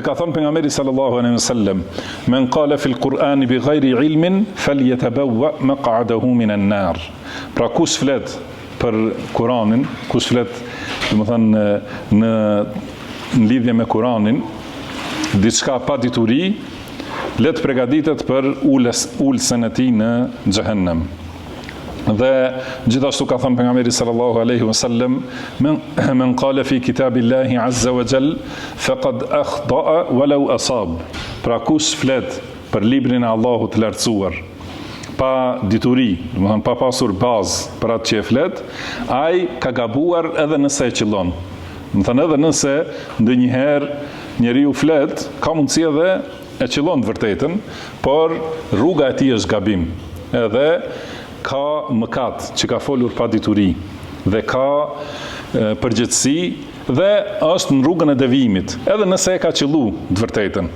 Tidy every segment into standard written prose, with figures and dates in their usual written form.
Ka thonë pejgamberi sallallahu alaihi wasallam, men qala fil Qur'ani bi ghairi ilmin falyatabawwa maq'adahu minan nar. Pra kush flet për Kur'anin, kush flet, domethënë në lidhje me Kur'anin, diçka pa dituri, le të përgatitet për ulsen e tij në xhehenem. Dhe gjithashtu ka thënë pejgamberi sallallahu alaihi wasallam, men qala fi kitabillahi azza wa jall faqad akhta'a walau asab. Pra kush flet për librin e Allahut të lartësuar pa dituri, domethënë pa pasur bazë për atë që e flet, ai ka gabuar edhe nëse e qëllon. Domethënë edhe nëse ndonjëherë njeriu flet, ka mundësi edhe e qëllon të vërtetën, por rruga e tij është gabim. Edhe ka mëkat që ka folur pa dituri dhe ka përgjithësi dhe është në rrugën e devijimit, edhe nëse e ka qëllu të vërtetën,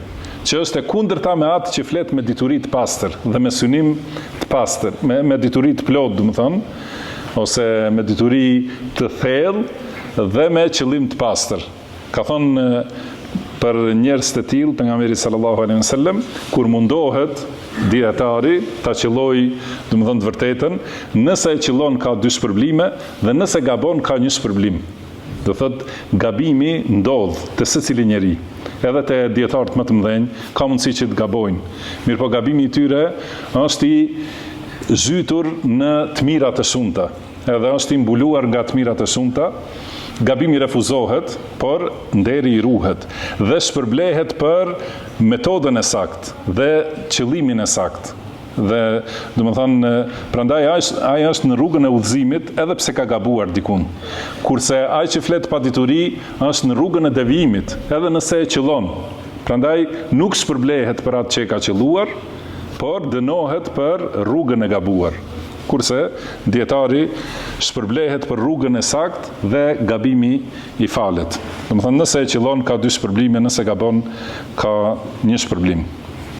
që është e kundërta me atë që flet me dituri të pastër dhe me synim të pastër, me dituri të plot, domethënë, ose me dituri të thellë dhe me qëllim të pastër. Ka thonë për njerëz të tillë pejgamberi sallallahu alaihi wasallam, kur mundohet dietari ta qëlloj, domethënë të vërtetën, nëse e qëllon ka dy shpërblime dhe nëse gabon ka një shpërblim. Do thotë gabimi ndodh te secili njeri. Edhe te dietarët më të mëdhenj ka mundësi që të gabojnë. Mirpo gabimi i tyre është i zhytur në të mirat e shumta. Edhe është i mbuluar nga të mirat e shumta. Gabimi refuzohet, por nderi i ruhet dhe shpërblehet për metodën e saktë dhe qëllimin e saktë. Dhe domethënë prandaj ai është në rrugën e udhëzimit edhe pse ka gabuar dikun. Kurse ai që flet pa dituri është në rrugën e devijimit, edhe nëse e qëllon. Prandaj nuk shpërblehet për atë që ka qëlluar, por dënohet për rrugën e gabuar. Kurse dietari shpërblehet për rrugën e saktë dhe gabimi i falet. Domethënë nëse e qëllon ka dy shpërblime, nëse gabon ka një shpërblim.